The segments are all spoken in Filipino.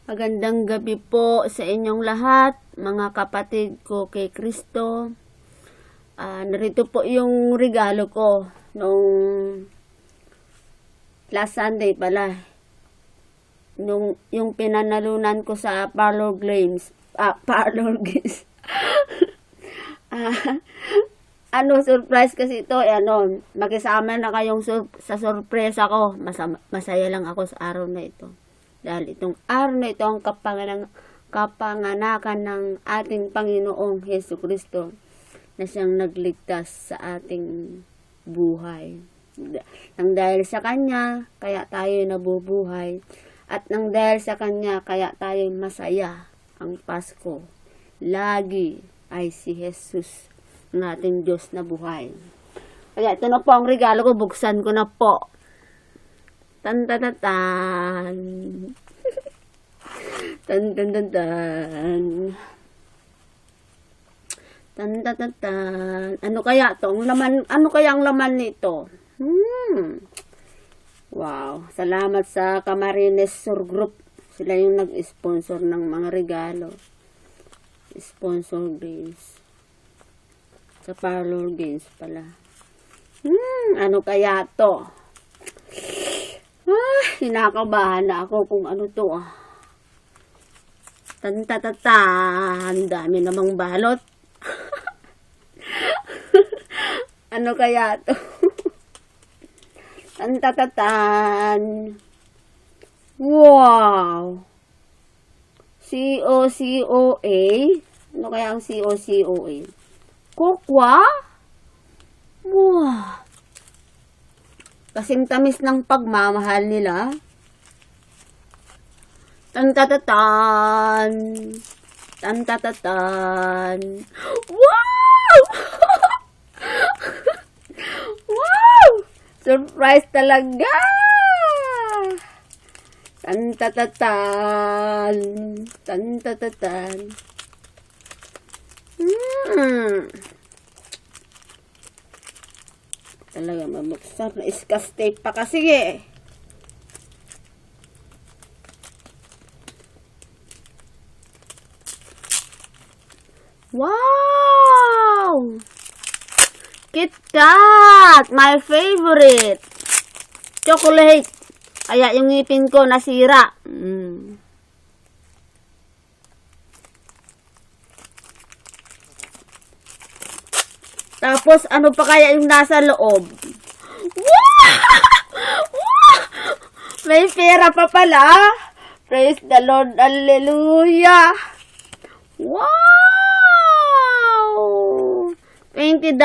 Magandang gabi po sa inyong lahat, mga kapatid ko kay Kristo. Narito po yung regalo ko nung last Sunday pala. Yung pinanalunan ko sa Parlor Games. Parlor Games. Surprise kasi ito. Makisama na kayong sa surpresa ko. Masaya lang ako sa araw na ito. Dahil itong araw na ito ang kapanganakan ng ating Panginoong Hesus Kristo na siyang nagligtas sa ating buhay. Nang dahil sa Kanya, kaya tayo nabubuhay. At nang dahil sa Kanya, kaya tayo masaya ang Pasko. Lagi ay si Jesus, ng ating Diyos na buhay. Kaya ito na po ang regalo ko, buksan ko na po. Tan-tan-tan. Tan-tan-tan-tan. Tan-tan-tan. Ano kaya to? Ano kaya ang laman nito? Wow. Salamat sa Camarines Sur Group. Sila yung nag-sponsor ng mga regalo. Sponsor games. Sa Parlor Games pala. Ano kaya to? Kinakabahan na ako kung ano to. Tan-ta-ta-tan. Dami namang balot. Ano kaya to? Tan-ta-ta-tan. Wow. C-O-C-O-A. Ano kaya ang C-O-C-O-A? Kokwa? Wow. Kasing tamis ng pagmamahal nila. Tan-ta-ta-tan. Tan-ta-ta-tan. Wow! Wow! Surprise talaga! Tan-ta-ta-tan. Tan-ta-ta-tan. Talaga mabuksan. Na-iskas tape pa kasi eh. Wow! KitKat! My favorite! Chocolate! Kaya yung ngipin ko nasira. Tapos, ano pa kaya yung nasa loob? Wow! Wow! May pera pa pala. Praise the Lord. Hallelujah. Wow! $20.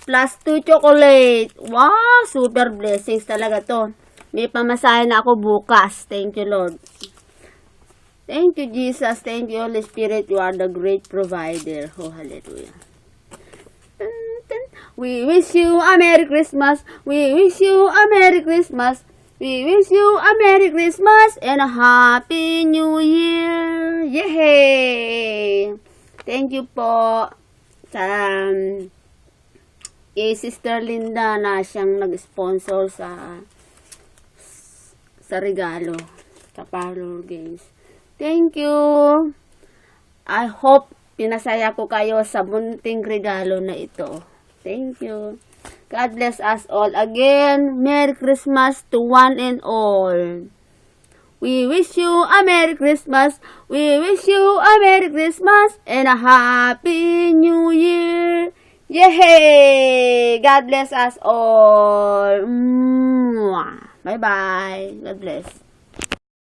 Plus 2 chocolate. Wow! Super blessings talaga to. May pamasahe na ako bukas. Thank you, Lord. Thank you, Jesus. Thank you, Holy Spirit. You are the great provider. Oh, hallelujah. We wish you a Merry Christmas. We wish you a Merry Christmas. We wish you a Merry Christmas and a Happy New Year. Yay! Thank you po sa kay Sister Linda na siyang nag-sponsor sa regalo sa Parlor Games. Thank you. I hope pinasaya ko kayo sa munting regalo na ito. Thank you. God bless us all. Again, Merry Christmas to one and all. We wish you a Merry Christmas. We wish you a Merry Christmas and a Happy New Year. Yay! God bless us all. Bye-bye. God bless.